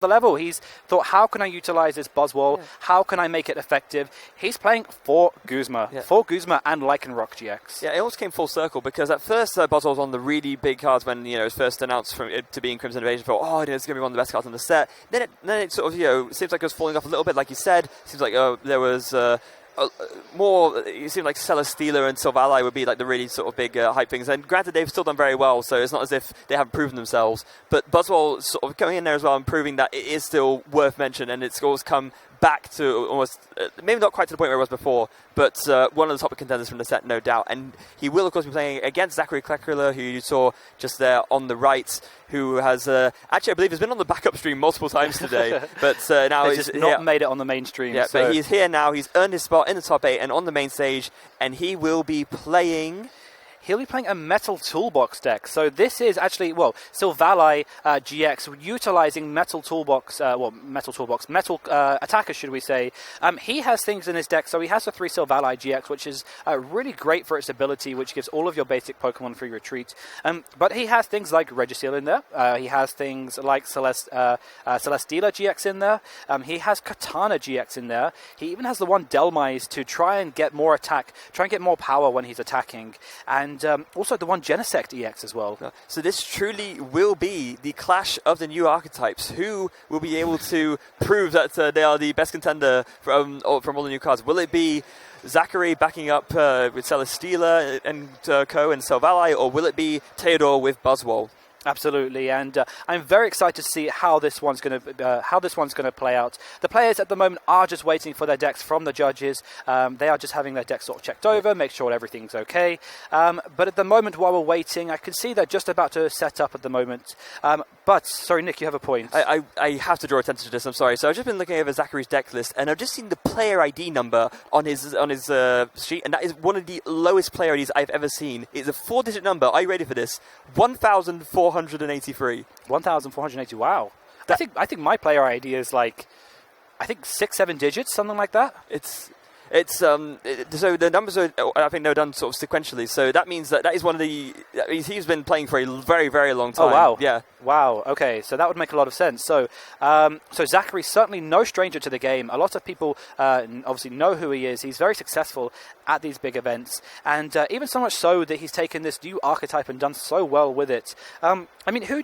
the level. He's thought, how can I utilize this Buzzwole? Yeah. How can I make it effective? He's playing for Guzma. Yeah. For Guzma and Lycanroc GX. Yeah, it almost came full circle because at first Buzzwole was on the really big cards when, it was first announced to be in Crimson Invasion. Thought, it's going to be one of the best cards in the set. Then it sort of, seems like it was falling off a little bit, like you said. Seems like there was... more, it seemed like Celesteela and Silvally would be like the really sort of big hype things. And granted, they've still done very well, so it's not as if they haven't proven themselves. But Buzzwole sort of coming in there as well and proving that it is still worth mention, and it's always come back to almost, maybe not quite to the point where it was before, but one of the top contenders from the set, no doubt. And he will, of course, be playing against Zakary Krekeler, who you saw just there on the right, who has, actually, I believe, has been on the backup stream multiple times today, but now he's just not made it on the mainstream. Yeah, so. But he's here now. He's earned his spot in the top 8 and on the main stage, and he will be playing... He'll be playing a Metal Toolbox deck. So this is actually, Silvally GX, utilizing Metal Attackers, should we say. He has things in his deck. So he has the 3 Silvally GX, which is really great for its ability, which gives all of your basic Pokemon free retreat. But he has things like Regisaur in there. He has things like Celesteela GX in there. He has Katana GX in there. He even has the one Delmise to try and get more attack, try and get more power when he's attacking. And also the one Genesect EX as well. So this truly will be the clash of the new archetypes. Who will be able to prove that they are the best contender from all the new cards? Will it be Zakary backing up with Celesteela and Co. and Silvally, or will it be Teddor with Buzzwole? Absolutely, and I'm very excited to see how this one's going to play out. The players at the moment are just waiting for their decks from the judges. They are just having their decks sort of checked over, make sure everything's okay. But at the moment, while we're waiting, I can see they're just about to set up at the moment. But sorry, Nick, you have a point. I have to draw attention to this. I'm sorry. So I've just been looking over Zakary's deck list, and I've just seen the player ID number on his sheet, and that is one of the lowest player IDs I've ever seen. It's a 4-digit number. Are you ready for this? 1,483. 1,480. Wow. I think my player ID is like, 6-7 digits, something like that. So the numbers are, I think, they're done sort of sequentially. So that means that is one of the. He's been playing for a very, very long time. Oh wow! Yeah. Wow. Okay, so that would make a lot of sense. So, Zakary's certainly no stranger to the game. A lot of people obviously know who he is. He's very successful at these big events, and even so much so that he's taken this new archetype and done so well with it. Who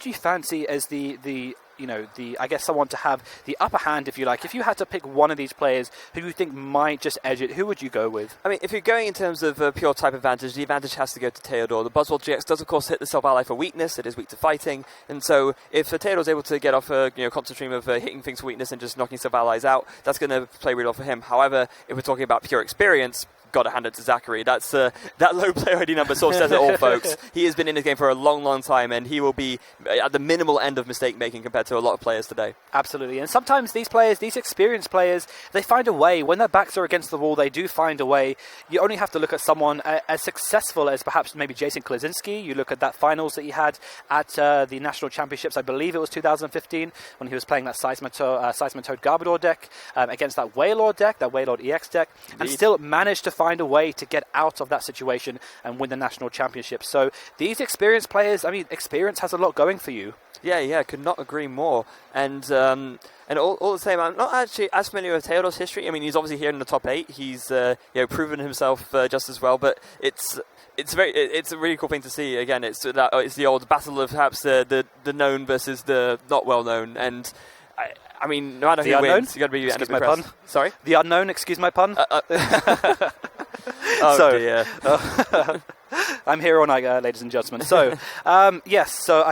do you fancy as I guess someone to have the upper hand, if you like? If you had to pick one of these players who you think might just edge it, who would you go with? If you're going in terms of pure type advantage, the advantage has to go to Teddor. The Buzzwole GX does, of course, hit the Silvally for weakness. It is weak to fighting. And so if Teddor's able to get off a constant stream of hitting things for weakness and just knocking Silvalli's out, that's going to play really well for him. However, if we're talking about pure experience, got to hand it to Zakary. That's that low player ID number sort of says it all, folks. He has been in this game for a long, long time, and he will be at the minimal end of mistake making compared to a lot of players today. Absolutely, and sometimes these players, these experienced players, they find a way. When their backs are against the wall, they do find a way. You only have to look at someone as successful as perhaps maybe Jason Klaczynski. You look at that finals that he had at the National Championships. I believe it was 2015 when he was playing that Seismitoad Garbodor deck against that Wailord deck, that Wailord EX deck, Indeed. And still managed to find a way to get out of that situation and win the national championship. So these experienced players, experience has a lot going for you. Yeah, could not agree more. And all the same, I'm not actually as familiar with Teodor's history. He's obviously here in the top 8. He's proven himself just as well. But it's a really cool thing to see. Again, it's the old battle of perhaps the known versus the not well known. And no matter who wins, you got to be excuse my pun. Sorry, the unknown. Excuse my pun. Dear. I'm here all night, ladies and gentlemen. So, yes. So,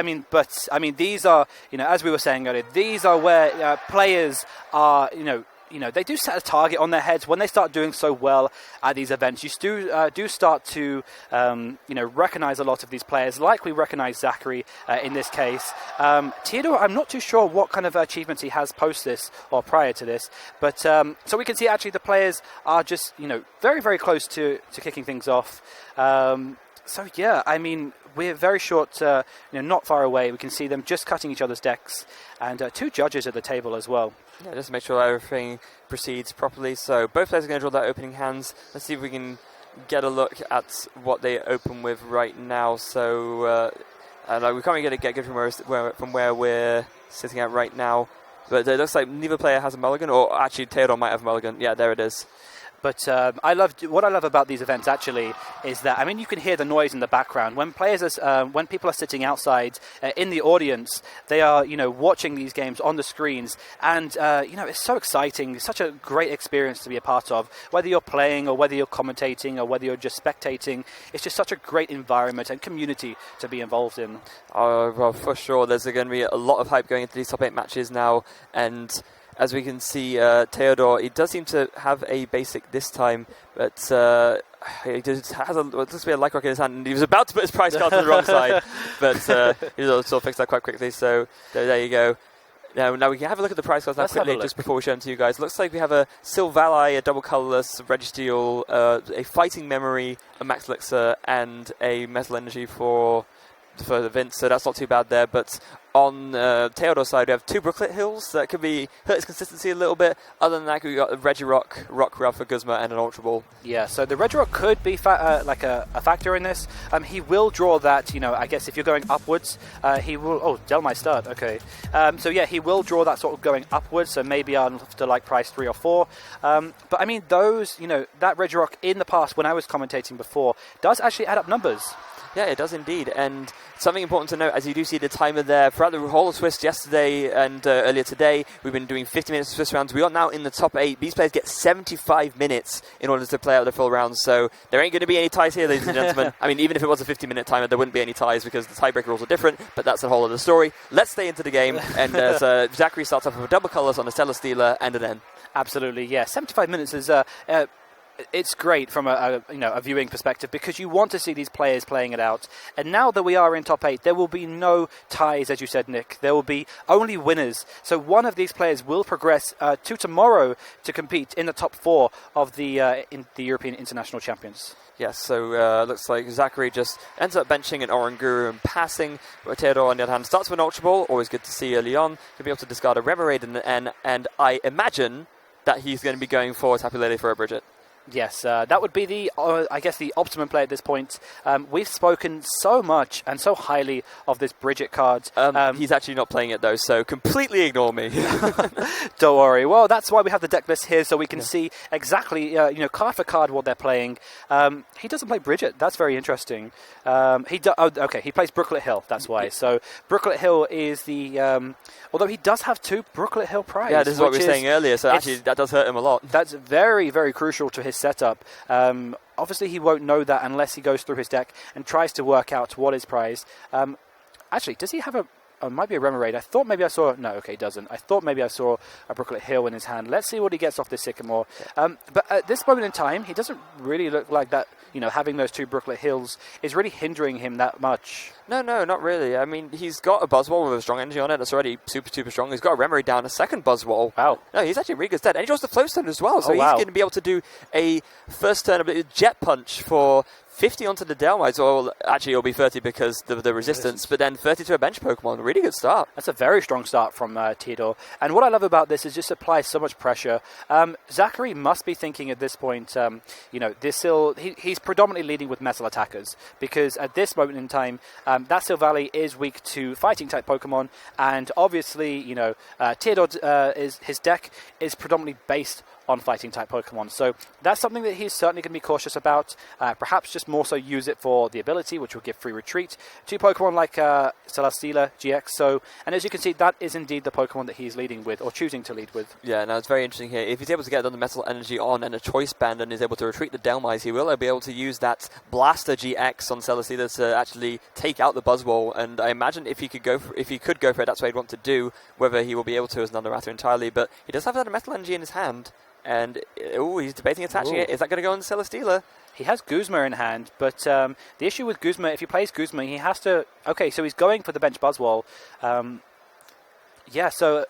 these are, as we were saying earlier, these are where players are, they do set a target on their heads when they start doing so well at these events. You do start to, recognize a lot of these players, like we recognize Zakary in this case. Teddor, I'm not too sure what kind of achievements he has post this or prior to this, but so we can see actually the players are just, very, very close to kicking things off. We're very short, not far away. We can see them just cutting each other's decks, and 2 judges at the table as well. Yeah, just to make sure that everything proceeds properly. So both players are going to draw their opening hands. Let's see if we can get a look at what they open with right now. So we can't really get a good from where we're sitting at right now. But it looks like neither player has a mulligan, or actually Teddor might have a mulligan. Yeah, there it is. But what I love about these events actually is that, I mean, you can hear the noise in the background when when people are sitting outside in the audience. They are watching these games on the screens, and it's so exciting. It's such a great experience to be a part of. Whether you're playing or whether you're commentating or whether you're just spectating, it's just such a great environment and community to be involved in. Oh, well, for sure. There's going to be a lot of hype going into these top 8 matches now, and as we can see, Teddor, he does seem to have a basic this time, but he just has what looks to be a light rock in his hand, and he was about to put his prize card on the wrong side, but he sort of fixed that quite quickly, so there you go. Now we can have a look at the prize cards now quickly, just before we show them to you guys. Looks like we have a Silvally, a double colourless, Registeel, a Fighting Memory, a Max Elixir, and a Metal Energy for the Vince, so that's not too bad there. But on Teddor's side, we have 2 Brooklet Hills that could hurt his consistency a little bit. Other than that, we've got a Regirock, Rock Ralph for Guzma, and an Ultra Ball. Yeah, so the Regirock could be a factor in this. He will draw that, I guess if you're going upwards, he will... Oh, Delmai start, okay. So yeah, he will draw that sort of going upwards, so maybe I'll have to price 3 or 4. But I mean, those, that Regirock in the past, when I was commentating before, does actually add up numbers. Yeah, it does indeed. And something important to note, as you do see the timer there, throughout the whole of Swiss yesterday and earlier today, we've been doing 50 minutes of Swiss rounds. We are now in the top 8. These players get 75 minutes in order to play out the full rounds. So there ain't going to be any ties here, ladies and gentlemen. I mean, even if it was a 50-minute timer, there wouldn't be any ties because the tiebreaker rules are different, but that's a whole other story. Let's stay into the game. And Zakary starts off with a double colours on a Stellar Stealer and an N. Absolutely, yeah. 75 minutes is... it's great from a viewing perspective because you want to see these players playing it out. And now that we are in top 8, there will be no ties, as you said, Nick. There will be only winners. So one of these players will progress to tomorrow to compete in the top 4 of the European International Champions. Yes, so looks like Zakary just ends up benching an Oranguru and passing. Teddor, on the other hand, starts with an Ultra Ball. Always good to see early on. He'll be able to discard a Remoraid and an N, and I imagine that he's going to be going for Tapu Lele for a Bridget. Yes, that would be the optimum play at this point. We've spoken so much and so highly of this Bridget card. He's actually not playing it though, so completely ignore me. Don't worry. Well, that's why we have the deck list here, so we can see exactly, card for card what they're playing. He doesn't play Bridget. That's very interesting. He plays Brooklet Hill. That's why. So Brooklet Hill is the... although he does have 2 Brooklet Hill prize. Yeah, this is what we were saying earlier, so actually that does hurt him a lot. That's very, very crucial to his setup. Obviously, he won't know that unless he goes through his deck and tries to work out what is prize. Actually, does he have a... Oh, it might be a Remoraid. I thought maybe I saw... No, okay, he doesn't. I thought maybe I saw a Brooklet Hill in his hand. Let's see what he gets off this Sycamore. But at this moment in time, he doesn't really look like that, having those 2 Brooklet Hills is really hindering him that much. No, not really. I mean, he's got a Buzzwole with a strong energy on it. That's already super, super strong. He's got a Remoraid down, a second Buzzwole. Wow. No, he's actually really good stat. And he draws the Flowstone as well. So he's going to be able to do a first turn, a Jet Punch for 50 onto the Delmites, or actually it'll be 30 because the resistance, but then 30 to a bench Pokemon. Really good start. That's a very strong start from Teddor. And what I love about this is just applies so much pressure. Zakary must be thinking at this point, he's predominantly leading with metal attackers because at this moment in time, that Silvally is weak to fighting type Pokemon, and obviously, Teddor his deck is predominantly based on fighting type Pokemon. So that's something that he's certainly going to be cautious about. Perhaps just more so use it for the ability, which will give free retreat to Pokemon like Celesteela GX. So, and as you can see, that is indeed the Pokemon that he's leading with, or choosing to lead with. Yeah, now it's very interesting here. If he's able to get the Metal Energy on and a Choice Band and is able to retreat the Delmize, he will be able to use that Blaster GX on Celesteela to actually take out the Buzzwole. And I imagine if he could go for it, that's what he'd want to do. Whether he will be able to is another matter entirely. But he does have that Metal Energy in his hand. And, he's debating attaching it. Is that going to go on Celesteela? He has Guzma in hand, but the issue with Guzma, if he plays Guzma, he has to... Okay, so he's going for the bench Buzzwole. So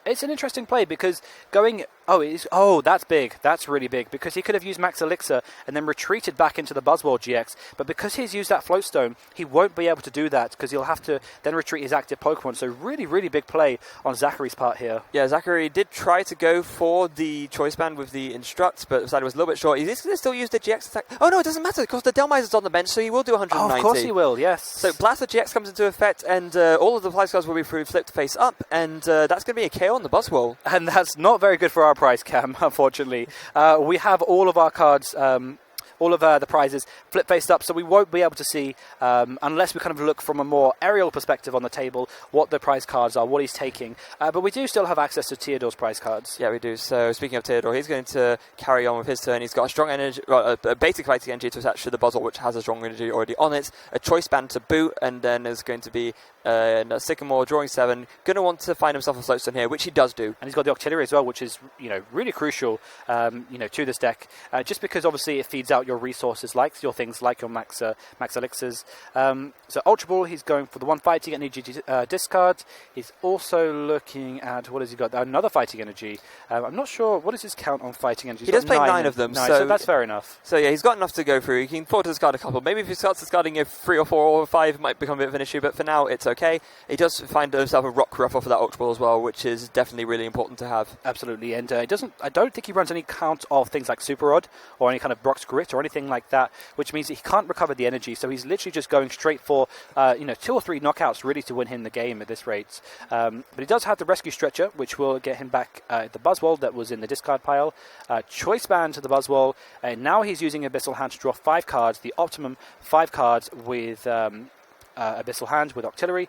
it's an interesting play because going Oh, that's big. That's really big, because he could have used Max Elixir and then retreated back into the Buzzwole GX. But because he's used that Float Stone, he won't be able to do that, because he'll have to then retreat his active Pokemon. So really, really big play on Zakary's part here. Yeah, Zakary did try to go for the Choice Band with the Instruct, but decided it was a little bit short. He's going to still use the GX attack. Oh no, it doesn't matter, because the Delmiser's on the bench, so he will do 190. Oh, of course he will, yes. So Blaster GX comes into effect, and all of the Fly Scars will be flipped face up, and that's going to be a KO on the Buzzwole. And that's not very good for our prize, Cam, unfortunately. We have all of our cards, all of the prizes flip-faced up, so we won't be able to see, unless we kind of look from a more aerial perspective on the table, what the prize cards are, what he's taking. But we do still have access to Teddor's prize cards. Yeah, we do. So speaking of Teddor, he's going to carry on with his turn. He's got a strong energy, a basic fighting energy to attach to the Buzzwole, which has a strong energy already on it, a Choice Band to boot, and then there's going to be a Sycamore drawing 7. Going to want to find himself a Floatstone here, which he does do. And he's got the Octillery as well, which is really crucial to this deck, just because obviously it feeds out your resources, like your things like your Max Elixirs. So Ultra Ball, he's going for the 1 fighting energy discard. He's also looking at, what has he got? Another fighting energy. I'm not sure, what is his count on fighting energy? He does play 9 of them. So that's fair enough. So yeah, he's got enough to go through. He can afford to discard a couple. Maybe if he starts discarding 3 or 4 or 5, it might become a bit of an issue, but for now it's okay. He does find himself a Rock Ruff off of that Ultra Ball as well, which is definitely really important to have. Absolutely, and I don't think he runs any count of things like Super Rod or any kind of Brock's Grit or anything like that, which means that he can't recover the energy, so he's literally just going straight for 2 or 3 knockouts really to win him the game at this rate. But he does have the Rescue Stretcher, which will get him back the Buzzwole that was in the discard pile. Choice Band to the Buzzwole, and now he's using Abyssal Hand to draw 5 cards, the optimum 5 cards with Abyssal Hand with Octillery.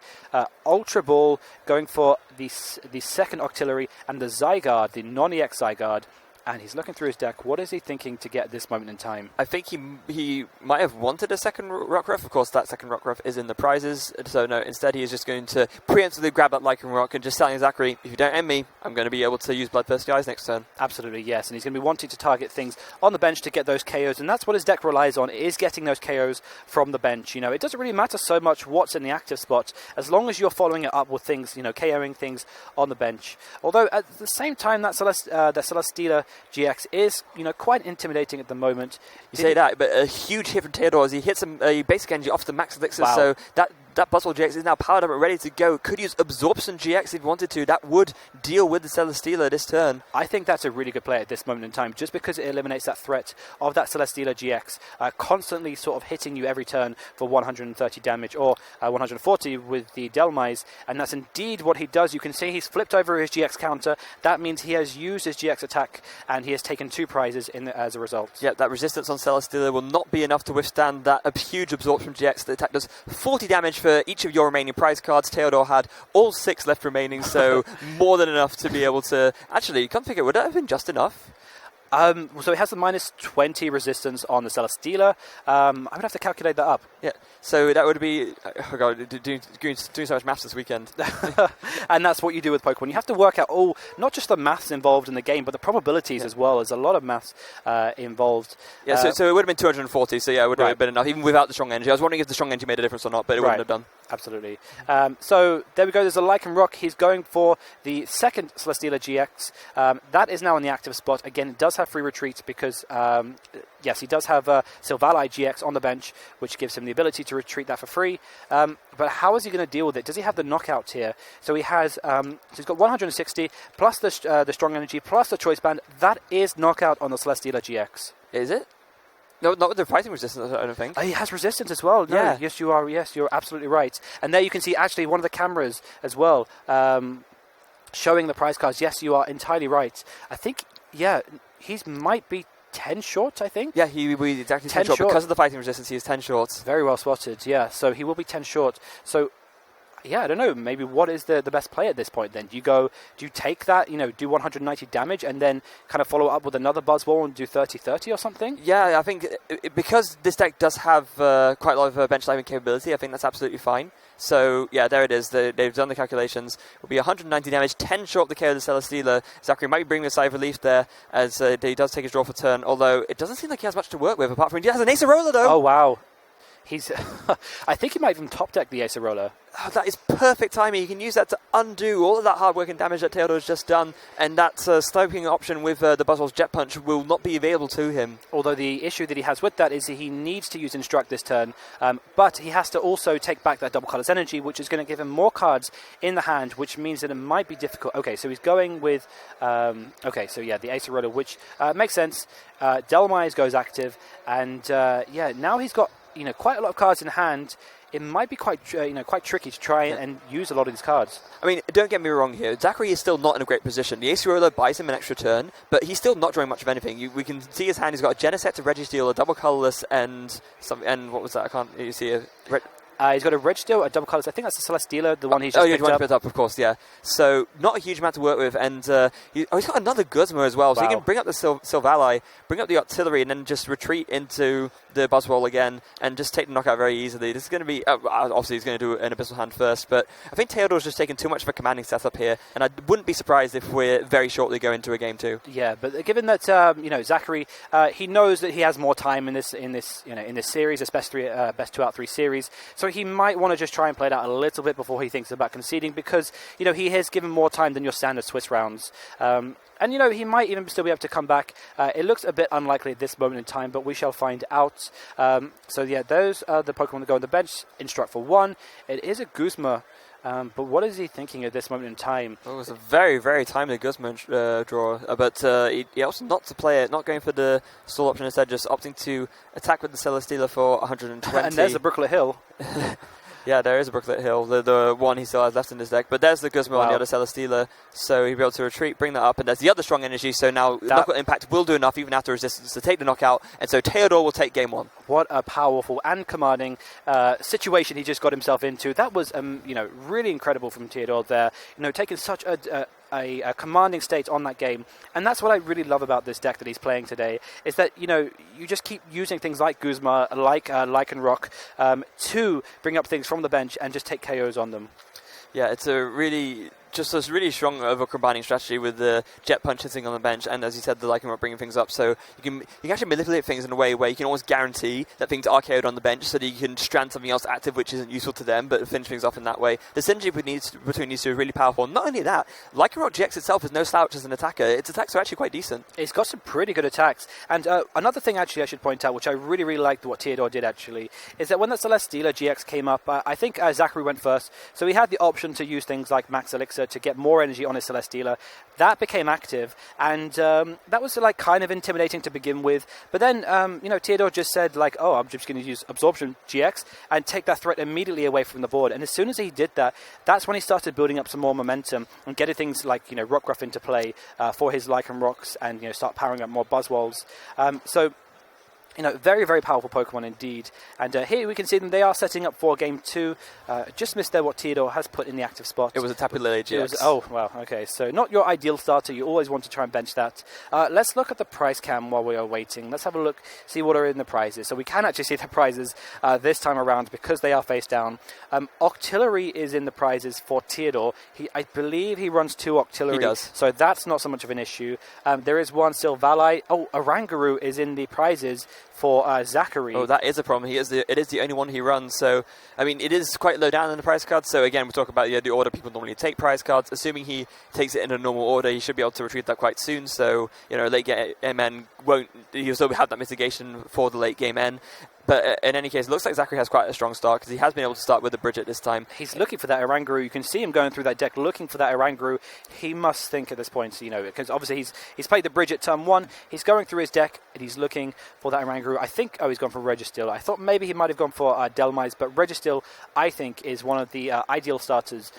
Ultra Ball going for the second Octillery and the Zygarde, the non-EX Zygarde. And he's looking through his deck. What is he thinking to get at this moment in time? I think he might have wanted a second Rock Ruff. Of course, that second Rock Ruff is in the prizes. So no, instead he is just going to preemptively grab that Lycan Rock and just telling Zakary, if you don't end me, I'm going to be able to use Bloodthirsty Eyes next turn. Absolutely, yes. And he's going to be wanting to target things on the bench to get those KOs. And that's what his deck relies on, is getting those KOs from the bench. It doesn't really matter so much what's in the active spot, as long as you're following it up with things, KOing things on the bench. Although, at the same time, that Celesteela GX is, quite intimidating at the moment. You say that, but a huge hit from Teddor as he hits a basic energy off the Max Elixir, wow. So that Buzzwole GX is now powered up and ready to go. Could use Absorption GX if he wanted to. That would deal with the Celesteela this turn. I think that's a really good play at this moment in time, just because it eliminates that threat of that Celesteela GX constantly sort of hitting you every turn for 130 damage, or 140 with the Delmise, and that's indeed what he does. You can see he's flipped over his GX counter. That means he has used his GX attack, and he has taken 2 prizes as a result. Yeah, that resistance on Celesteela will not be enough to withstand that huge Absorption GX. The attack does 40 damage for each of your remaining prize cards. Teddor had all 6 left remaining, so more than enough to be able to... Actually, can't think would that have been just enough? So it has the minus 20 resistance on the Celesteela. I would have to calculate that up. Yeah, so that would be... Oh god, doing so much maths this weekend. And that's what you do with Pokemon. You have to work out not just the maths involved in the game, but the probabilities as well. There's a lot of maths involved. Yeah, so it would have been 240, so yeah, it would have been enough, even without the strong energy. I was wondering if the strong energy made a difference or not, but it wouldn't have done. Absolutely. So there we go. There's a Lycan Rock. He's going for the second Celesteela GX. That is now in the active spot. Again, it does have free retreat because, yes, he does have Silvally GX on the bench, which gives him the ability to retreat that for free. But how is he going to deal with it? Does he have the knockout here? So he has, he's got 160 plus the strong energy plus the choice band. That is knockout on the Celesteela GX. Is it? No, not with the fighting resistance, I don't think. He has resistance as well. No, yeah. Yes, you are. Yes, you're absolutely right. And there you can see actually one of the cameras as well showing the prize cards. Yes, you are entirely right. I think, yeah, he might be 10 short, I think. Yeah, he will be exactly 10 short. Because of the fighting resistance, he is 10 short. Very well spotted, yeah. So he will be 10 short. So, yeah, I don't know. Maybe what is the best play at this point then? Do you take that, do 190 damage and then kind of follow up with another Buzzwole and do 30-30 or something? Yeah, I think because this deck does have quite a lot of bench diving capability, I think that's absolutely fine. So, yeah, there it is. They've done the calculations. It will be 190 damage, 10 short the KO of the Celesteela. Zakary might be bringing a sigh of relief there as he does take his draw for turn, although it doesn't seem like he has much to work with, apart from he has an Ace of Roller, though. Oh, wow. He's, I think he might even top deck the Acerola. Oh, that is perfect timing. You can use that to undo all of that hard work and damage that Teddor has just done, and that sniping option with the Buzzwole's Jet Punch will not be available to him. Although the issue that he has with that is that he needs to use Instruct this turn, but he has to also take back that double colours energy, which is going to give him more cards in the hand, which means that it might be difficult. Okay, so he's going with, the Acerola, which makes sense. Delmise goes active, and now he's got quite a lot of cards in hand. It might be quite tricky to try and use a lot of these cards. I mean, don't get me wrong here. Zakary is still not in a great position. The Acerola buys him an extra turn, but he's still not drawing much of anything. We can see his hand. He's got a Genesect, a Registeel, a double colourless, and what was that? I can't. You see a. He's got a Registeel, a double colours. I think that's the Celesteela, the one he's just picked up. Of course, yeah. So not a huge amount to work with, and he's got another Guzma as well. So he can bring up the Sylvally, bring up the Artillery, and then just retreat into the Buzzwole again, and just take the knockout very easily. This is going to be obviously he's going to do an Abyssal Hand first, but I think Teodor's just taken too much of a commanding setup here, and I wouldn't be surprised if we're very shortly go into a game 2. Yeah, but given that Zakary, he knows that he has more time in this series, especially best 2 out of 3 series, so he might want to just try and play it out a little bit before he thinks about conceding, because he has given more time than your standard Swiss rounds. And, he might even still be able to come back. It looks a bit unlikely at this moment in time, but we shall find out. Those are the Pokemon that go on the bench. Instruct for 1. It is a Guzma, but what is he thinking at this moment in time? It was a very, very timely Guzma draw, but he also not to play it, not going for the stall option instead, just opting to attack with the Celesteela for 120. And there's a Brooklet Hill. Yeah, there is a Brooklet Hill, the one he still has left in his deck. But there's the Guzma on the other Celesteela, so he'll be able to retreat, bring that up, and there's the other strong energy, so now Knockout Impact will do enough, even after resistance, to take the knockout, and so Teodor will take game 1. What a powerful and commanding situation he just got himself into. That was, really incredible from Teodor there, taking such a commanding state on that game. And that's what I really love about this deck that he's playing today, is that, you just keep using things like Guzma, like Lycanroc, to bring up things from the bench and just take KOs on them. Yeah, it's a really strong over-combining strategy with the Jet Punch sitting on the bench, and as you said, the Lycanroc bringing things up. So you can actually manipulate things in a way where you can always guarantee that things are KO'd on the bench, so that you can strand something else active which isn't useful to them, but finish things off in that way. The synergy between these two is really powerful. Not only that, Lycanroc GX itself is no slouch as an attacker. Its attacks are actually quite decent. It's got some pretty good attacks. And another thing actually I should point out, which I really, really liked what Teodor did actually, is that when the Celesteela GX came up, I think Zakary went first, so he had the option to use things like Max Elixir to get more energy on his Celesteela. That became active, and that was kind of intimidating to begin with. But then, Teodor just said I'm just going to use Absorption GX and take that threat immediately away from the board. And as soon as he did that, that's when he started building up some more momentum and getting things like Rockruff into play for his Lycanrocs, and start powering up more Buzzwoles. Very, very powerful Pokemon indeed. And here we can see them. They are setting up for game 2. Just missed there what Teodor has put in the active spot. It was a Tapu Lele GX. Okay. So not your ideal starter. You always want to try and bench that. Let's look at the prize cam while we are waiting. Let's have a look, see what are in the prizes. So we can actually see the prizes this time around because they are face down. Octillery is in the prizes for Teodor. I believe he runs 2 Octillery. He does. So that's not so much of an issue. There is 1 Sylvally. Oranguru is in the prizes for Zakary. Oh, that is a problem. It is the only one he runs. So, I mean, it is quite low down in the prize cards. So, again, we talk about the order people normally take prize cards. Assuming he takes it in a normal order, he should be able to retrieve that quite soon. So, late game N he'll still have that mitigation for the late game N. But in any case, it looks like Zakary has quite a strong start because he has been able to start with the Bridget this time. He's looking for that Oranguru. You can see him going through that deck looking for that Oranguru. He must think at this point, because obviously he's played the Bridget turn 1. He's going through his deck and he's looking for that Oranguru. I think, he's gone for Registeel. I thought maybe he might have gone for Delmise, but Registeel, I think, is one of the ideal starters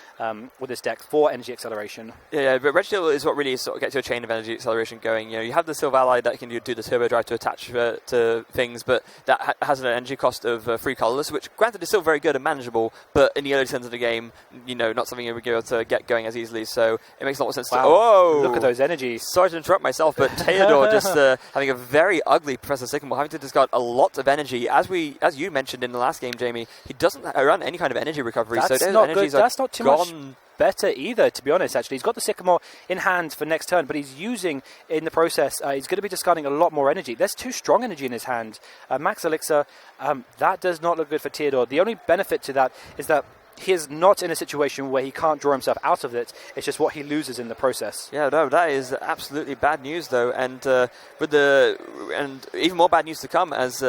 with this deck for energy acceleration. Yeah, but Registeel is what really sort of gets your chain of energy acceleration going. You have the Sylvally that can do the turbo drive to attach to things, but that has an energy cost of 3 colourless, which granted is still very good and manageable, but in the early turns of the game, not something you would be able to get going as easily, so it makes a lot of sense. Wow. Look at those energies. Sorry to interrupt myself, but Teodor just having a very ugly Professor Sycamore, having to discard a lot of energy. As you mentioned in the last game, Jamie, he doesn't run any kind of energy recovery, That's so those not energies good. That's not too gone much. better either, to be honest, actually. He's got the Sycamore in hand for next turn, but he's using, in the process, he's going to be discarding a lot more energy. There's 2 strong energy in his hand. Max Elixir, that does not look good for Teddor. The only benefit to that is that he is not in a situation where he can't draw himself out of it. It's just what he loses in the process. Yeah, no, that is absolutely bad news, though. And and even more bad news to come as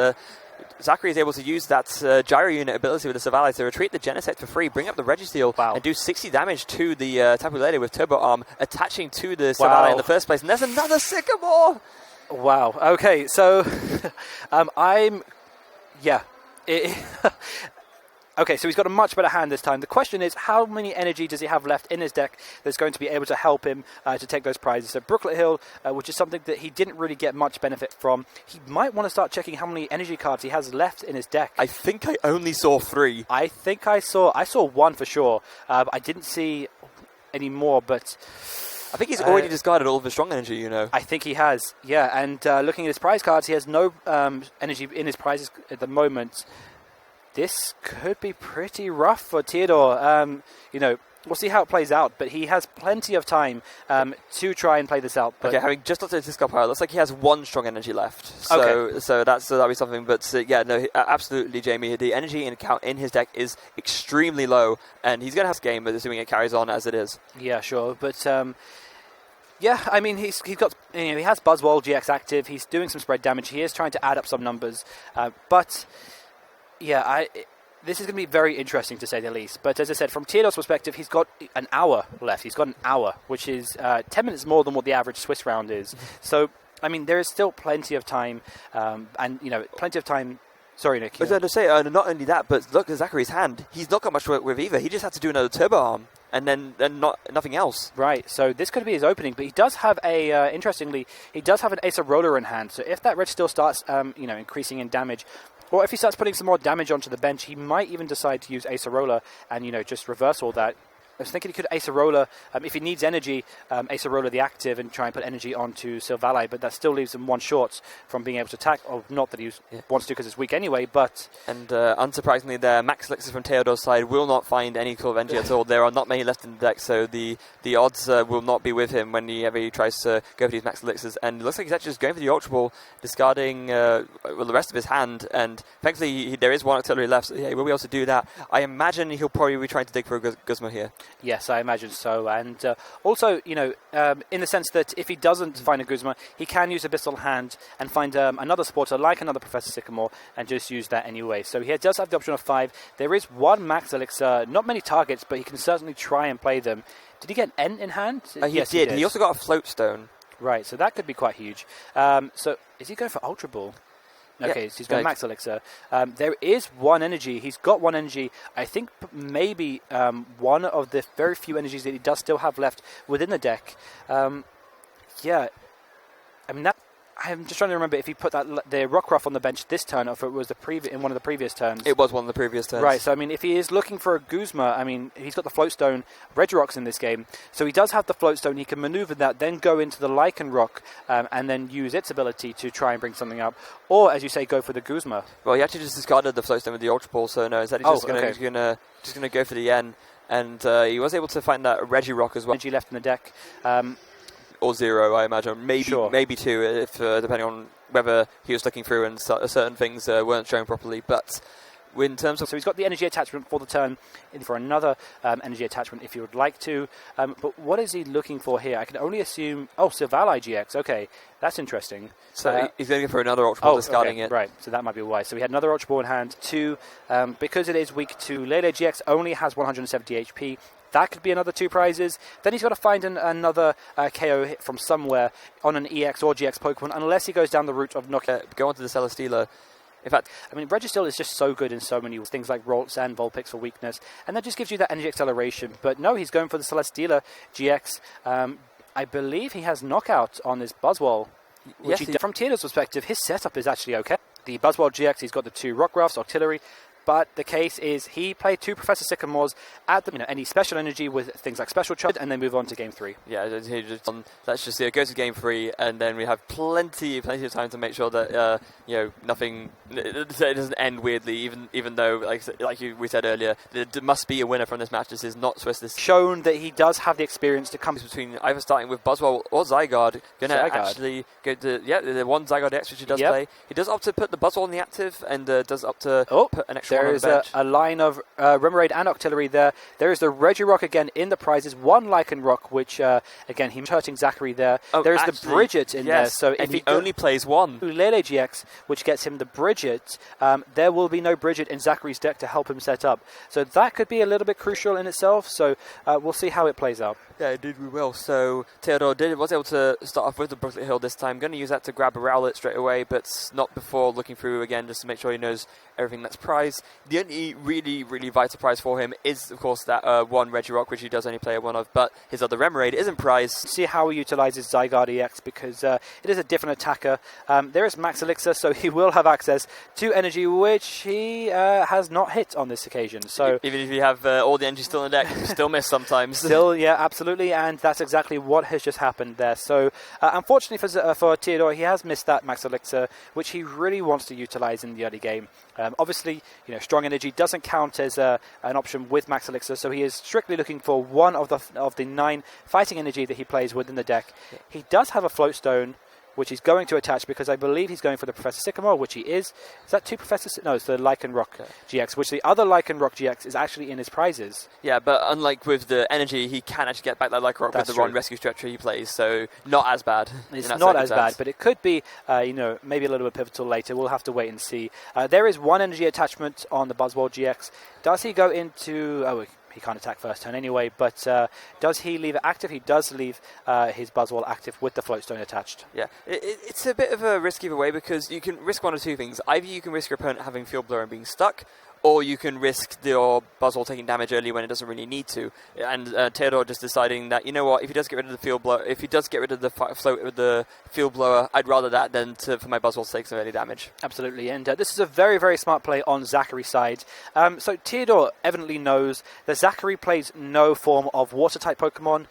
Zakary is able to use that gyro unit ability with the Savali to retreat the Genesect for free, bring up the Registeel, and do 60 damage to the Tapu Lele with Turbo Arm, attaching to the Savali in the first place. And there's another Sycamore! Wow. Okay, so Okay, so he's got a much better hand this time. The question is, how many energy does he have left in his deck that's going to be able to help him to take those prizes? So Brooklet Hill, which is something that he didn't really get much benefit from. He might want to start checking how many energy cards he has left in his deck. I think I only saw 3. I think I saw 1 for sure. I didn't see any more, but I think he's already discarded all of his strong energy, I think he has, yeah. And looking at his prize cards, he has no energy in his prizes at the moment. This could be pretty rough for Teddor. We'll see how it plays out, but he has plenty of time to try and play this out. But okay, having just looked at his discard pile, it looks like he has 1 strong energy left. So that'll be something. But absolutely, Jamie. The energy in his deck is extremely low, and he's going to have this game, but assuming it carries on as it is. Yeah, sure, but. I mean, he's got he has Buzzwole GX active. He's doing some spread damage. He is trying to add up some numbers, but. Yeah, this is going to be very interesting to say the least. But as I said, from Teddor's perspective, he's got an hour left. He's got an hour, which is 10 minutes more than what the average Swiss round is. So, I mean, there is still plenty of time, plenty of time. Sorry, Nick. I was going to say, not only that, but look at Zakary's hand. He's not got much work with either. He just had to do another Turbo Arm. And then nothing else. Right, so this could be his opening, but he does have interestingly, he does have an Acerola in hand. So if that red still starts, increasing in damage, or if he starts putting some more damage onto the bench, he might even decide to use Acerola and, just reverse all that. I was thinking he could Acerola, if he needs energy, Acerola the active and try and put energy onto Silvally, but that still leaves him 1 short from being able to attack. Or not that he wants to because it's weak anyway, but... And unsurprisingly, the Max Elixirs from Teodor's side will not find any sort of energy at all. There are not many left in the deck, so the odds will not be with him whenever he tries to go for these Max Elixirs. And it looks like he's actually just going for the Ultra Ball, discarding the rest of his hand. And thankfully, there is 1 artillery left, so he will be able to do that. I imagine he'll probably be trying to dig for a Guzma here. Yes, I imagine so. And also, in the sense that if he doesn't find a Guzma, he can use Abyssal Hand and find another supporter like another Professor Sycamore and just use that anyway. So he does have the option of 5. There is 1 Max Elixir, not many targets, but he can certainly try and play them. Did he get an N in hand? Yes, he did. He also got a Float Stone. Right, so that could be quite huge. So is he going for Ultra Ball? Okay, so he's going Max Elixir. There is 1 energy. He's got 1 energy. I think maybe one of the very few energies that he does still have left within the deck. I mean, that I'm just trying to remember if he put the Rockruff on the bench this turn or if it was in one of the previous turns. It was one of the previous turns. Right, so I mean, if he is looking for a Guzma, I mean, he's got the Floatstone Regirox in this game, so he does have the Floatstone. He can maneuver that, then go into the Lichen Rock and then use its ability to try and bring something up. Or, as you say, go for the Guzma. Well, he actually just discarded the Floatstone with the Ultra Ball, so no, instead he's just going to go for the N. And he was able to find that Regirock as well. Energy left in the deck. Or 0, I imagine. Maybe 2, if depending on whether he was looking through and certain things weren't shown properly. But in terms of... So he's got the energy attachment for the turn, for another energy attachment if you would like to. But what is he looking for here? I can only assume... Oh, Silvally GX. Okay, that's interesting. So he's going to go for another Ultra Ball, discarding it. Right, so that might be why. So we had another Ultra Ball in hand. 2, because it is weak to Lele GX, only has 170 HP. That could be another 2 prizes. Then he's got to find another KO hit from somewhere on an EX or GX Pokemon, unless he goes down the route of knocking. Go onto the Celesteela. In fact, I mean, Registeel is just so good in so many things like Rolts and Vulpix for weakness, and that just gives you that energy acceleration. But no, he's going for the Celesteela GX. I believe he has Knockout on his Buzzwole. From Teddor's perspective, his setup is actually okay. The Buzzwole GX, he's got the 2 Rockruffs, Artillery, but the case is he played 2 Professor Sycamores at the any special energy with things like special charge, and then move on to game 3. Yeah, let's just go to game 3, and then we have plenty of time to make sure that nothing it doesn't end weirdly. Even though we said earlier, there must be a winner from this match. This is not supposed to shown that he does have the experience to come between either starting with Buzzwole or Zygarde. Going to actually go to the one Zygarde X, which he does play. He does opt to put the Buzzwole in the active, and does opt to put an extra one on the bench. There is a line of Remoraid and Octillery there. There is the Regirock again in the prizes. 1 Lycanroc, which again he's hurting Zakary there. There is the Bridget in there. So if he only plays 1 Lele GX, which gets him the Bridget, there will be no Bridget in Zachary's deck to help him set up. So that could be a little bit crucial in itself. So we'll see how it plays out. Yeah, indeed we will. So Teddor was able to start off with the Brooklet Hill this time. Going to use that to grab a Rowlet straight away, but not before looking through again just to make sure he knows everything that's prized. The only really, really vital prize for him is, of course, that 1 Regirock, which he does only play 1 of, but his other Remoraid isn't prized. See how he utilises Zygarde EX, because it is a different attacker. There is Max Elixir, so he will have access to energy, which he has not hit on this occasion. So even if you have all the energy still in the deck, you still miss sometimes. Still, yeah, absolutely, and that's exactly what has just happened there. So unfortunately for Teddor, he has missed that Max Elixir, which he really wants to utilise in the early game. Obviously, strong energy doesn't count as an option with Max Elixir, so he is strictly looking for 1 of the 9 fighting energy that he plays within the deck. He does have a Float Stone, which he's going to attach because I believe he's going for the Professor Sycamore, which he is. Is that 2 Professor? No, it's the Lycanroc GX, which the other Lycanroc GX is actually in his prizes. Yeah, but unlike with the energy, he can actually get back that Lycanroc with the Ron Rescue Stretcher he plays, so not as bad. It's not as bad, but it could be, maybe a little bit pivotal later. We'll have to wait and see. There is 1 energy attachment on the Buzzwole GX. Does he go into... he can't attack first turn anyway, but does he leave it active? He does leave his Buzzwole active with the Float Stone attached. Yeah, it's a bit of a risk either way, because you can risk 1 or 2 things. Either you can risk your opponent having Field Blower and being stuck, or you can risk your Buzzwole taking damage early when it doesn't really need to. And Teddor just deciding that, you know what, if he does get rid of the Field Blower, if he does get rid of the float with the Field Blower, I'd rather that than for my Buzzwole to take some early damage. Absolutely, and this is a very, very smart play on Zakary's side. So Teddor evidently knows that Zakary plays no form of Water-type Pokemon.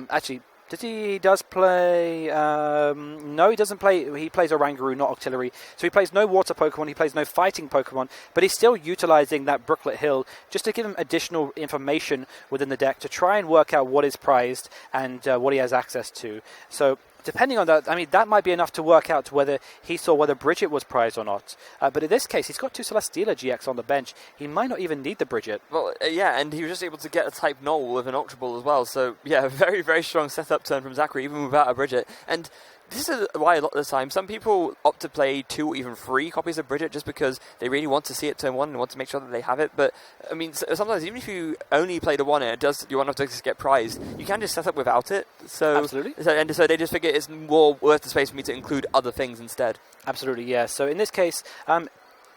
Actually, he does play... no, he doesn't play... He plays Oranguru, not Octillery. So he plays no water Pokemon, he plays no fighting Pokemon, but he's still utilising that Brooklet Hill just to give him additional information within the deck to try and work out what is prized and what he has access to. So... depending on that, that might be enough to work out whether he saw whether Bridget was prized or not. But in this case, he's got 2 Celesteela GX on the bench. He might not even need the Bridget. Well, yeah, and he was just able to get a Type Null with an Ultra Ball as well. So, yeah, very, very strong setup turn from Zakary, even without a Bridget. And this is why a lot of the time some people opt to play 2 or even 3 copies of Bridget just because they really want to see it turn 1 and want to make sure that they have it. But, sometimes even if you only play the 1 and you want to get prized, you can just set up without it. So, absolutely. So they just figure it's more worth the space for me to include other things instead. Absolutely, yeah. So in this case...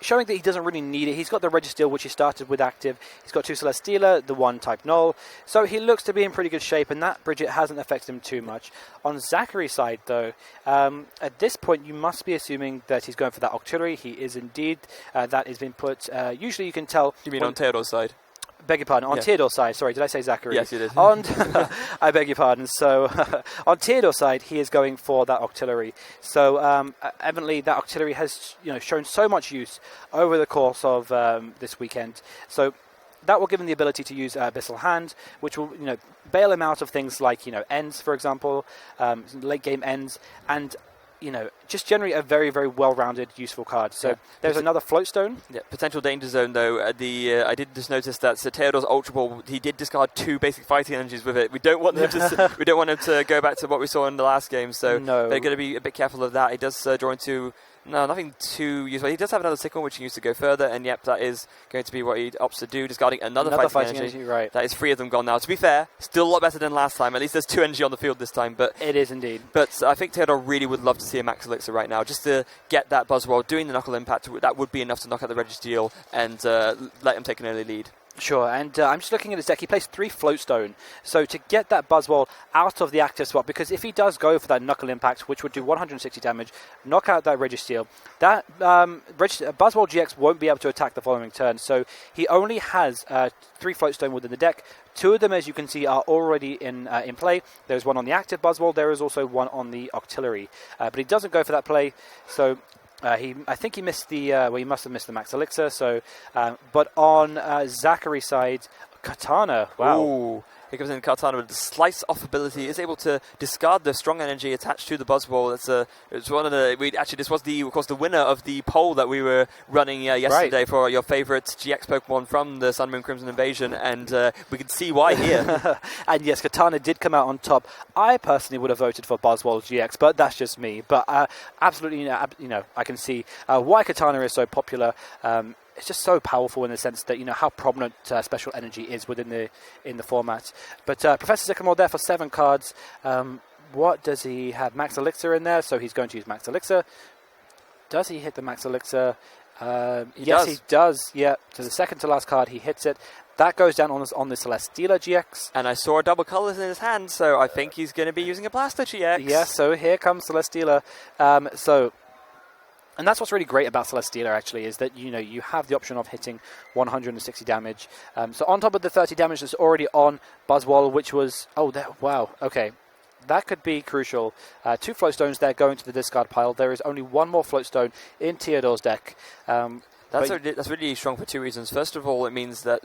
showing that he doesn't really need it. He's got the Registeel, which he started with active. He's got 2 Celesteela, the 1 Type Null. So he looks to be in pretty good shape, and that Bridget hasn't affected him too much. On Zakary's side, though, at this point, you must be assuming that he's going for that Octillery. He is indeed. That has been put... usually you can tell... You mean on Teddor's side? Beg your pardon, on Teddor's side. Sorry, did I say Zakary? Yes, you did. I beg your pardon. So, on Teddor's side, he is going for that Octillery. So, evidently, that Octillery has shown so much use over the course of this weekend. So, that will give him the ability to use Abyssal Hand, which will bail him out of things like ends, for example, late game ends, and just generally a very, very well-rounded, useful card. So there's another Float Stone. Yeah, potential danger zone, though. I did just notice that Teddor's Ultra Ball, he did discard 2 basic fighting energies with it. We don't want him to go back to what we saw in the last game, so they're going to be a bit careful of that. He does draw into... No, nothing too useful. He does have another Sickle, which he can use to go further, and that is going to be what he opts to do, discarding another fighting energy. Right. That is 3 of them gone now. To be fair, still a lot better than last time. At least there's 2 energy on the field this time. But it is indeed. But I think Teddor really would love to see a Max Elixir right now, just to get that Buzzwole, doing the Knuckle Impact. That would be enough to knock out the Registeel and let him take an early lead. Sure, and I'm just looking at his deck. He plays 3 Floatstone. So to get that Buzzwole out of the active spot, because if he does go for that Knuckle Impact, which would do 160 damage, knock out that Registeel, that Buzzwole GX won't be able to attack the following turn. So he only has 3 Floatstone within the deck. 2 of them, as you can see, are already in play. There's one on the active Buzzwole. There is also one on the Octillery. But he doesn't go for that play, so... I think he missed the... he must have missed the Max Elixir. So, but on Zakary's side, Katana. Wow. Ooh. He comes in Katana with the Slice Off ability, is able to discard the strong energy attached to the Buzzwole. It's one of the... this was, of course, the winner of the poll that we were running yesterday for your favourite GX Pokemon from the Sun Moon Crimson Invasion, and we can see why here. And yes, Katana did come out on top. I personally would have voted for Buzzwole GX, but that's just me. But absolutely, I can see why Katana is so popular. It's just so powerful in the sense that how prominent special energy is within the format. But Professor Sycamore there for 7 cards. What does he have? Max Elixir in there, so he's going to use Max Elixir. Does he hit the Max Elixir? Yes, he does. Yeah. So the second to last card, he hits it. That goes down on the Celesteela GX. And I saw a double colours in his hand, so I think he's going to be using a Blaster GX. Yeah. So here comes Celesteela. And that's what's really great about Celesteela, actually, is that, you have the option of hitting 160 damage. So on top of the 30 damage that's already on Buzzwole, which was... wow, okay. That could be crucial. 2 Floatstones there going to the discard pile. There is only 1 more Floatstone in Teddor's deck. That's really strong for 2 reasons. First of all, it means that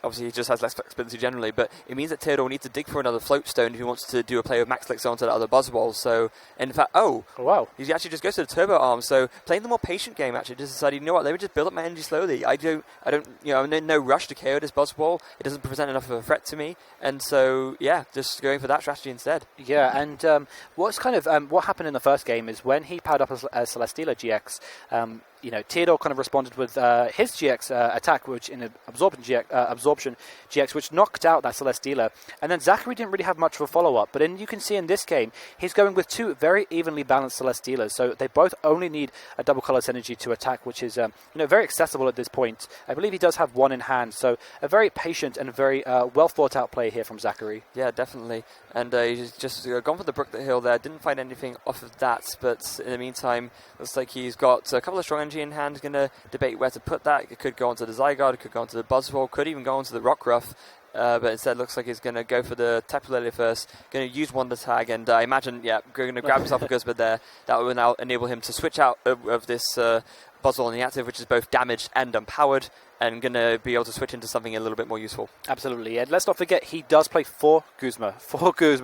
obviously he just has less flexibility generally, but it means that Teddor will need to dig for another Floatstone if he wants to do a play with Max Elixir onto that other Buzzwole. So, in fact, wow, he actually just goes to the Turbo Arm. So, playing the more patient game, actually, just decided, let me just build up my energy slowly. I'm in no rush to KO this Buzzwole. It doesn't present enough of a threat to me, and so just going for that strategy instead. Yeah, and what happened in the first game is when he powered up a Celesteela GX. Teddor kind of responded with his GX attack, which in Absorption GX, which knocked out that Celesteela. And then Zakary didn't really have much of a follow-up. But you can see in this game, he's going with 2 very evenly balanced Celesteelas. So they both only need a double color synergy to attack, which is very accessible at this point. I believe he does have 1 in hand. So a very patient and very well thought out play here from Zakary. Yeah, definitely. And he's just gone for the Brook Hill there. Didn't find anything off of that. But in the meantime, looks like he's got a couple of strong energy in hand. He's going to debate where to put that. It could go onto the Zygarde, it could go onto the Buzzwole, could even go onto the Rockruff. But instead, looks like he's going to go for the Tapu Lele first. Going to use Wonder Tag, and I imagine, going to grab himself a Guzma there. That will now enable him to switch out of this Buzzwole on the active, which is both damaged and unpowered, and going to be able to switch into something a little bit more useful. Absolutely, and let's not forget he does play 4 Guzma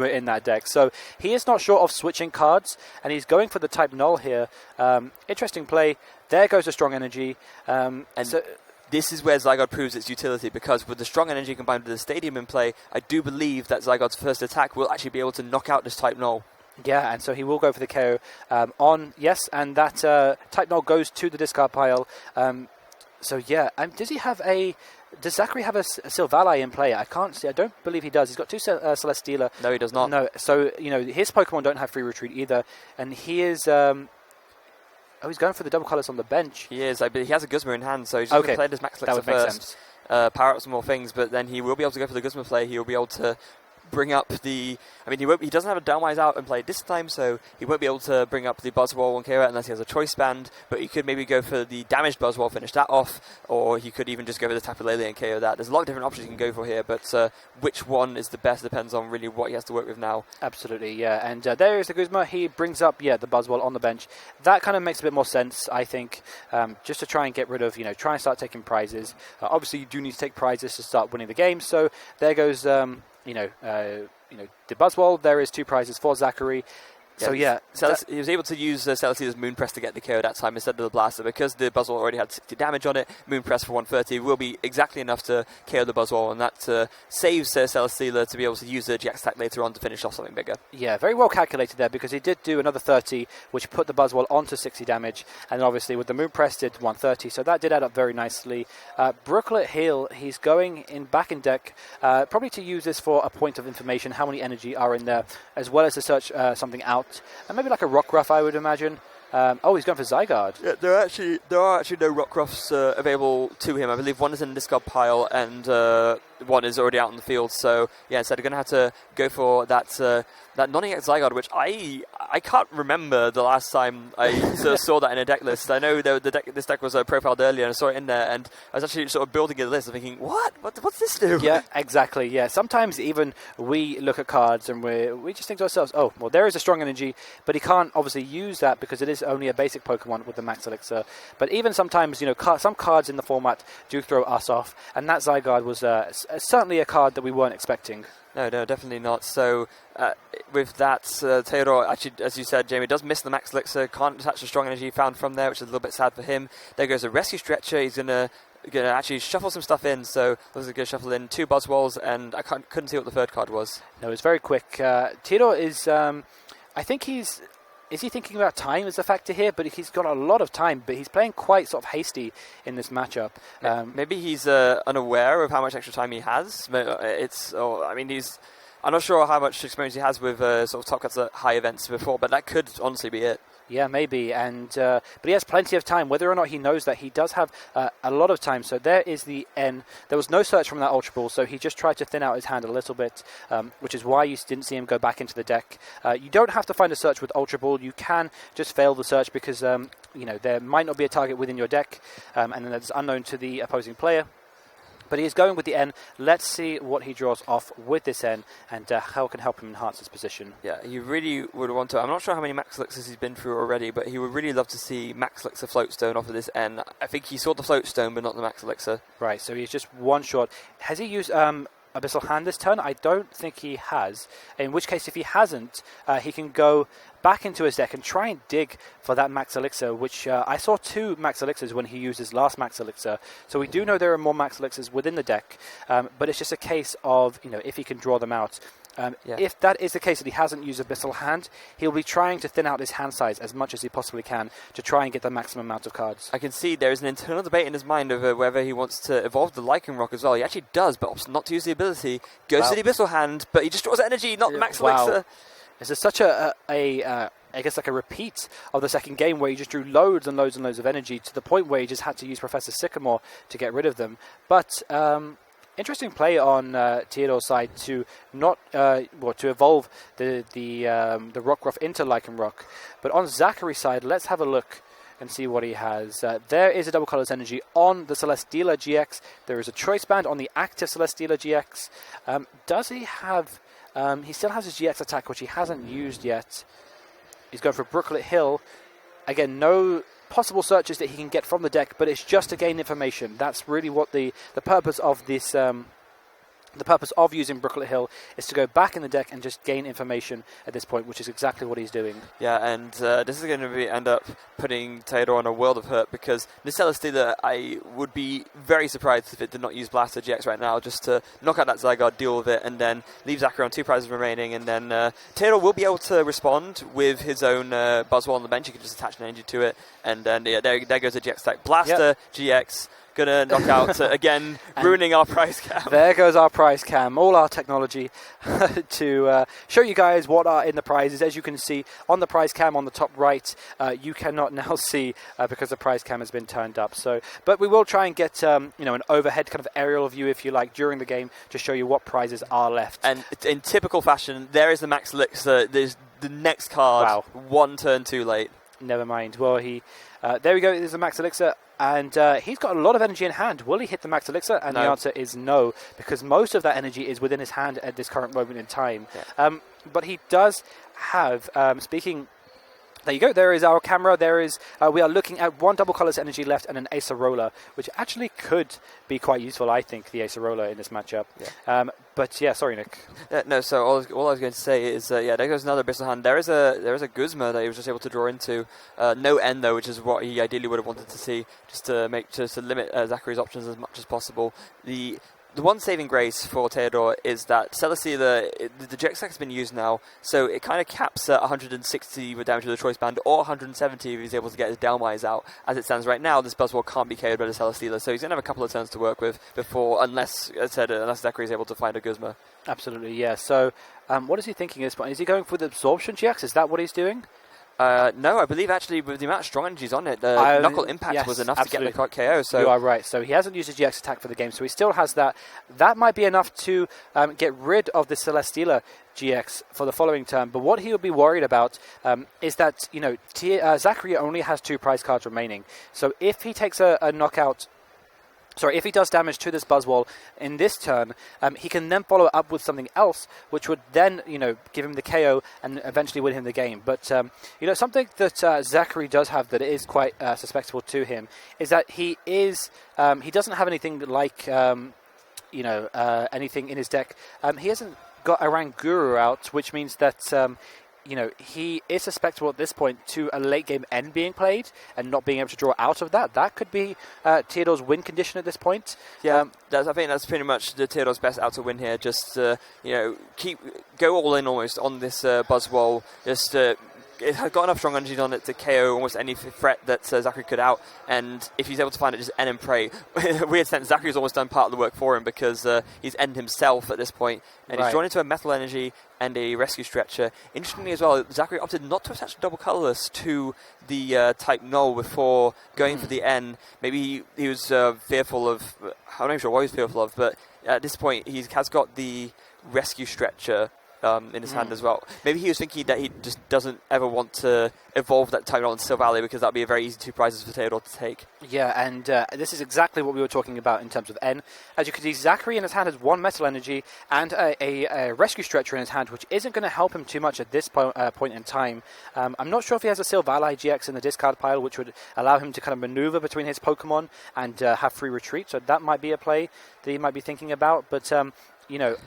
in that deck, so he is not short of switching cards, and he's going for the type Null here. Interesting play. There goes the strong energy. This is where Zygarde proves its utility, because with the strong energy combined with the Stadium in play, I do believe that Zygarde's first attack will actually be able to knock out this type Null. Yeah, and so he will go for the KO and that type Null goes to the discard pile. Does Zakary have a Silvally in play? I can't see. I don't believe he does. He's got 2 Celesteela. No, he does not. No, so, his Pokemon don't have free retreat either, and he is... he's going for the double colours on the bench. He is. He has a Guzma in hand, so he's just going to play his Max Elixir first. Power up some more things, but then he will be able to go for the Guzma play. He will be able to bring up the... he doesn't have a Downwise out and play this time, so he won't be able to bring up the Buzzwole and KO it unless he has a Choice Band, but he could maybe go for the damaged Buzzwole, finish that off, or he could even just go for the Tapu Lele and KO that. There's a lot of different options you can go for here, but which one is the best depends on really what he has to work with now. Absolutely, yeah. And there is the Guzma. He brings up, the Buzzwole on the bench. That kind of makes a bit more sense, I think, just to try and get rid of, try and start taking prizes. Obviously, you do need to take prizes to start winning the game, so there goes... the Buzzwole. There is 2 prizes for Zakary. He was able to use Celesteela's Moon Press to get the KO that time instead of the Blaster. Because the Buzzwole already had 60 damage on it, Moon Press for 130 will be exactly enough to KO the Buzzwole, and that saves Celesteela to be able to use the GX attack later on to finish off something bigger. Yeah, very well calculated there, because he did do another 30, which put the Buzzwole onto 60 damage, and obviously with the Moon Press did 130, so that did add up very nicely. Brooklet Hill, he's going back in deck, probably to use this for a point of information, how many energy are in there, as well as to search something out. And maybe like a Rockruff, I would imagine. He's going for Zygarde. Yeah, there are actually no Rockrofts available to him. I believe one is in the discard pile and one is already out in the field. So yeah, instead they're going to have to go for that non-EX Zygarde, which I can't remember the last time I sort of saw that in a deck list. I know this deck was profiled earlier and I saw it in there, and I was actually sort of building a list and thinking, what's this do? Yeah, exactly. Yeah, sometimes even we look at cards and we just think to ourselves, oh, well, there is a strong energy, but he can't obviously use that because it is only a basic Pokemon with the Max Elixir. But even sometimes, some cards in the format do throw us off, and that Zygarde was certainly a card that we weren't expecting. No, definitely not. So with that, Teddor, actually, as you said, Jamie, does miss the Max Elixir, can't attach the strong energy found from there, which is a little bit sad for him. There goes a Rescue Stretcher. He's going to actually shuffle some stuff in, so looks like going to shuffle in 2 Buzzwoles, and I couldn't see what the third card was. No, it's very quick. Teddor is, I think is he thinking about time as a factor here? But he's got a lot of time, but he's playing quite sort of hasty in this matchup. Maybe he's unaware of how much extra time he has. I'm not sure how much experience he has with sort of top cuts at high events before, but that could honestly be it. Yeah, maybe, but he has plenty of time. Whether or not he knows that, he does have a lot of time. So there is the N. There was no search from that Ultra Ball, so he just tried to thin out his hand a little bit, which is why you didn't see him go back into the deck. You don't have to find a search with Ultra Ball. You can just fail the search because there might not be a target within your deck, and then that's unknown to the opposing player. But he is going with the N. Let's see what he draws off with this N and how it can help him enhance his position. Yeah, he really would want to. I'm not sure how many Max Elixirs he's been through already, but he would really love to see Max Elixir Floatstone off of this N. I think he saw the Floatstone, but not the Max Elixir. Right, so he's just one shot. Has he used Abyssal Hand this turn? I don't think he has. In which case, if he hasn't, he can go back into his deck and try and dig for that Max Elixir, which I saw 2 Max Elixirs when he used his last Max Elixir. So we do know there are more Max Elixirs within the deck, but it's just a case of, if he can draw them out. If that is the case that he hasn't used Abyssal Hand, he'll be trying to thin out his hand size as much as he possibly can to try and get the maximum amount of cards. I can see there is an internal debate in his mind over whether he wants to evolve the Lycanroc as well. He actually does, but opts not to use the ability. Goes to the Abyssal Hand, but he just draws energy, not the Max Elixir. This is such I guess like a repeat of the second game where he just drew loads and loads and loads of energy to the point where he just had to use Professor Sycamore to get rid of them. But interesting play on Teddor's side to not to evolve the Rockruff into Lycanroc. But on Zachary's side, let's have a look and see what he has. There is a Double Colors Energy on the Celesteela GX. There is a Choice Band on the active Celesteela GX. Does he have... he still has his GX attack, which he hasn't used yet. He's going for Brooklet Hill. Again, no possible searches that he can get from the deck, but it's just to gain information. That's really what the purpose of this... the purpose of using Brooklet Hill is to go back in the deck and just gain information at this point, which is exactly what he's doing. Yeah, and this is going to end up putting Teddor on a world of hurt, because this Celesteela, I would be very surprised if it did not use Blaster GX right now, just to knock out that Zygarde, deal with it, and then leave Zakary on 2 prizes remaining, and then Teddor will be able to respond with his own Buzzwole on the bench. You can just attach an energy to it, and then there goes the GX stack. Blaster GX. Gonna knock out again, ruining our prize cam. There goes our prize cam, all our technology to show you guys what are in the prizes. As you can see on the prize cam on the top right, you cannot now see because the prize cam has been turned up. So, but we will try and get an overhead kind of aerial view, if you like, during the game to show you what prizes are left. And in typical fashion, there is the Max Elixir. There's the next card. Wow. 1 turn too late. Never mind. Well, there we go. There's the Max Elixir. And he's got a lot of energy in hand. Will he hit the Max Elixir? And the answer is no, because most of that energy is within his hand at this current moment in time. Yeah. But he does have, speaking... There you go. There is our camera. There is. We are looking at 1 Double Colors Energy left and an Acerola, which actually could be quite useful, I think, the Acerola in this matchup. Yeah. But yeah, sorry, Nick. No. So all I was going to say is, there goes another Abyssal Hand. There is a Guzma that he was just able to draw into. No N though, which is what he ideally would have wanted to see, just to limit Zachary's options as much as possible. The one saving grace for Teddor is that Celesteela, the GX stack has been used now, so it kind of caps at 160 with damage with the Choice Band, or 170 if he's able to get his Delmise out. As it stands right now, this Buzzwole can't be KO'd by the Celesteela, so he's going to have a couple of turns to work with before, unless Zakary is able to find a Guzma. Absolutely, yeah. So what is he thinking at this point? Is he going for the Absorption GX? Is that what he's doing? No, I believe actually with the amount of strong energies on it, Knuckle Impact was enough absolutely. to get the KO. So you are right. So he hasn't used his GX attack for the game, so he still has that. That might be enough to get rid of the Celesteela GX for the following turn. But what he would be worried about is that, Zakary only has 2 prize cards remaining. So if he takes a knockout... Sorry, if he does damage to this Buzzwole in this turn, he can then follow it up with something else, which would then, give him the KO and eventually win him the game. But, something that Zakary does have that is quite suspectable to him is that he doesn't have anything like, anything in his deck. He hasn't got a Ranguru out, which means that... he is susceptible at this point to a late game end being played and not being able to draw out of that. That could be Teddor's win condition at this point. Yeah, I think that's pretty much the Teddor's best out to win here. Just go all in almost on this Buzzwole. Just it has got enough strong energies on it to KO almost any threat that Zakary could out, and if he's able to find it, just end and pray. Weird sense, Zachary's almost done part of the work for him because he's end himself at this point, and he's drawn into a Metal Energy and a Rescue Stretcher. Interestingly as well, Zakary opted not to attach double colourless to the type null before going for the N. Maybe he was fearful of... I'm not sure what he was fearful of, but at this point he has got the Rescue Stretcher in his hand as well. Maybe he was thinking that he just doesn't ever want to evolve that type on Steel Valley because that would be a very easy 2 prizes for Teddor to take. Yeah, and this is exactly what we were talking about in terms of N. As you can see, Zakary in his hand has 1 Metal Energy and a Rescue Stretcher in his hand, which isn't going to help him too much at this point in time. I'm not sure if he has a Steel Valley GX in the discard pile, which would allow him to kind of maneuver between his Pokemon and have free retreat, so that might be a play that he might be thinking about, but...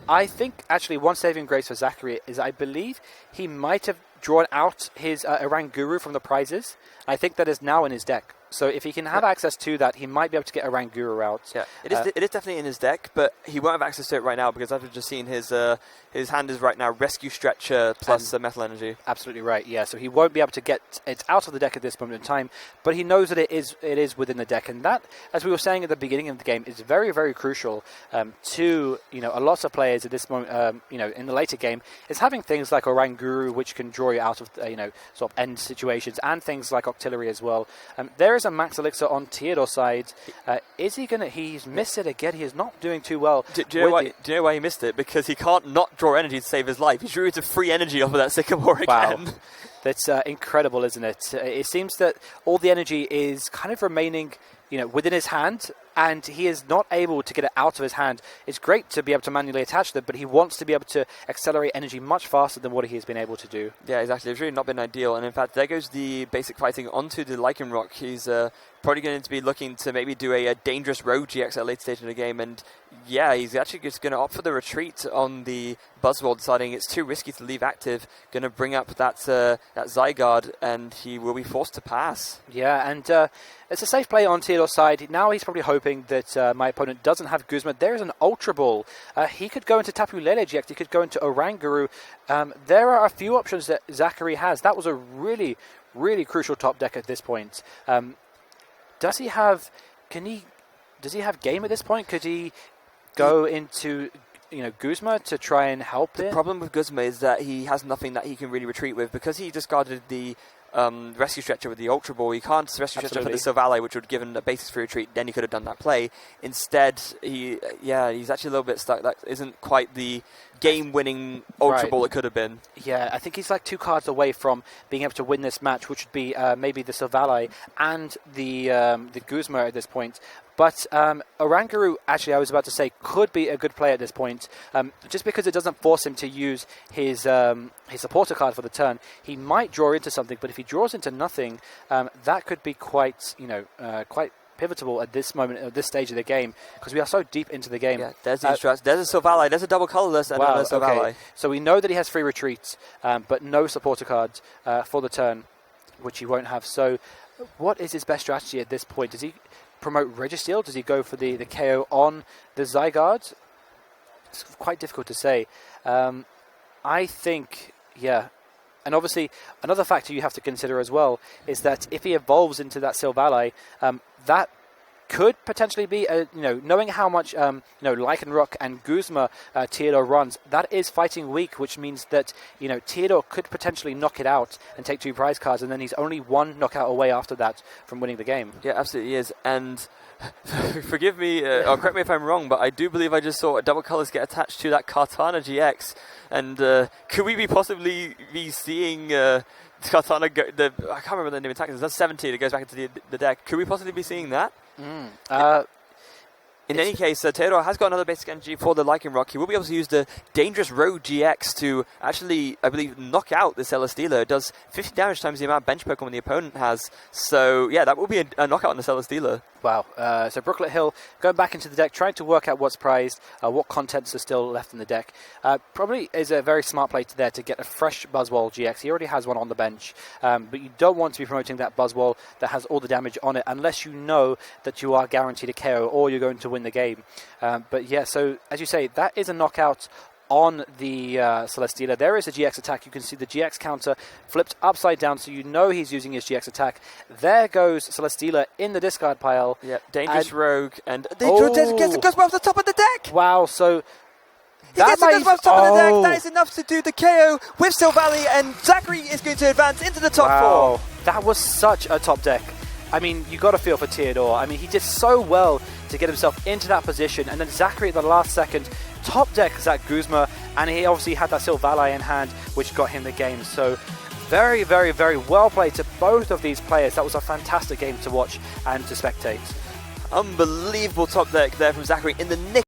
I think actually one saving grace for Zakary is I believe he might have drawn out his Oranguru from the prizes. I think that is now in his deck. So if he can have access to that, he might be able to get Oranguru out. Yeah, it is definitely in his deck, but he won't have access to it right now because I've just seen his hand is right now Rescue Stretcher plus Metal Energy. Absolutely right, yeah. So he won't be able to get it out of the deck at this moment in time, but he knows that it is within the deck. And that, as we were saying at the beginning of the game, is very, very crucial to a lot of players at this moment, in the later game, is having things like Oranguru, which can draw you out of, sort of end situations, and things like Octillery as well. There is a Max Elixir on Teddor's side. Is he gonna? He's missed it again. He is not doing too well. Do you know why he missed it? Because he can't not draw energy to save his life. He drew into free energy off of that Sycamore again. Wow. That's incredible, isn't it? It seems that all the energy is kind of remaining, within his hand, and he is not able to get it out of his hand. It's great to be able to manually attach them, but he wants to be able to accelerate energy much faster than what he has been able to do. Yeah, exactly. It's really not been ideal, and in fact, there goes the basic fighting onto the Lichen Rock. He's probably going to be looking to maybe do a dangerous Rogue GX at a late stage in the game, and yeah, he's actually just going to opt for the retreat on the Buzzwole, deciding it's too risky to leave active, going to bring up that Zygarde, and he will be forced to pass. Yeah, and it's a safe play on Teddor's side. Now he's probably hoping that my opponent doesn't have Guzma. There is an Ultra Ball. He could go into Tapu Lele GX, he could go into Oranguru. There are a few options that Zakary has. That was a really, really crucial top deck at this point. Does he have game at this point? Could he go into Guzma to try and help The problem with Guzma is that he has nothing that he can really retreat with because he discarded the Rescue Stretcher with the Ultra Ball. He can't Rescue Stretcher for the Sylvale, which would give him a basis for retreat. Then he could have done that play. Instead, he's actually a little bit stuck. That isn't quite the game-winning Ultra Ball it could have been. Yeah, I think he's like 2 cards away from being able to win this match, which would be maybe the Sylvale and the Guzma at this point. But Oranguru, actually, I was about to say, could be a good play at this point, just because it doesn't force him to use his supporter card for the turn. He might draw into something, but if he draws into nothing, that could be quite pivotal at this moment, at this stage of the game, because we are so deep into the game. Yeah, there's the there's a Sylvale, there's a double colourless, and another Sylvale. Okay. So we know that he has free retreats, but no supporter cards for the turn, which he won't have. So what is his best strategy at this point? Does he promote Registeel? Does he go for the KO on the Zygarde? It's quite difficult to say. I think, and obviously another factor you have to consider as well is that if he evolves into that Sylvale, that could potentially be, knowing how much, Lycanroc and Guzma Teddor runs, that is fighting weak, which means that, Teddor could potentially knock it out and take 2 prize cards, and then he's only 1 knockout away after that from winning the game. Yeah, absolutely is. And forgive me, or correct me if I'm wrong, but I do believe I just saw double colors get attached to that Kartana GX. And could we possibly be seeing Kartana go? I can't remember the name of the attack. That's 17. It goes back into the deck. Could we possibly be seeing that? In any case, Teddor has got another basic energy for the Lycanroc. He will be able to use the Dangerous Rogue GX to actually, I believe, knock out the Celesteela. It does 50 damage times the amount of bench Pokemon the opponent has. So, yeah, that will be a knockout on the Celesteela. Wow. So Brooklet Hill going back into the deck, trying to work out what's prized, what contents are still left in the deck. Probably is a very smart play there to get a fresh Buzzwole GX. He already has one on the bench, but you don't want to be promoting that Buzzwole that has all the damage on it unless you know that you are guaranteed a KO or you're going to win the game. But yeah, so as you say, that is a knockout on the Celesteela. There is a GX attack. You can see the GX counter flipped upside down, so you know he's using his GX attack. There goes Celesteela in the discard pile. Yeah, Dangerous Rogue, and gets the Guzma off the top of the deck. Wow, so he gets the Guzma off the top of the deck. That is enough to do the KO with Silvally, and Zakary is going to advance into the top 4. That was such a top deck. I mean, you got to feel for Teddor. I mean, he did so well to get himself into that position, and then Zakary at the last second top deck Zach Guzma, and he obviously had that Silvally in hand, which got him the game. So very, very, very well played to both of these players. That was a fantastic game to watch and to spectate. Unbelievable top deck there from Zakary in the nick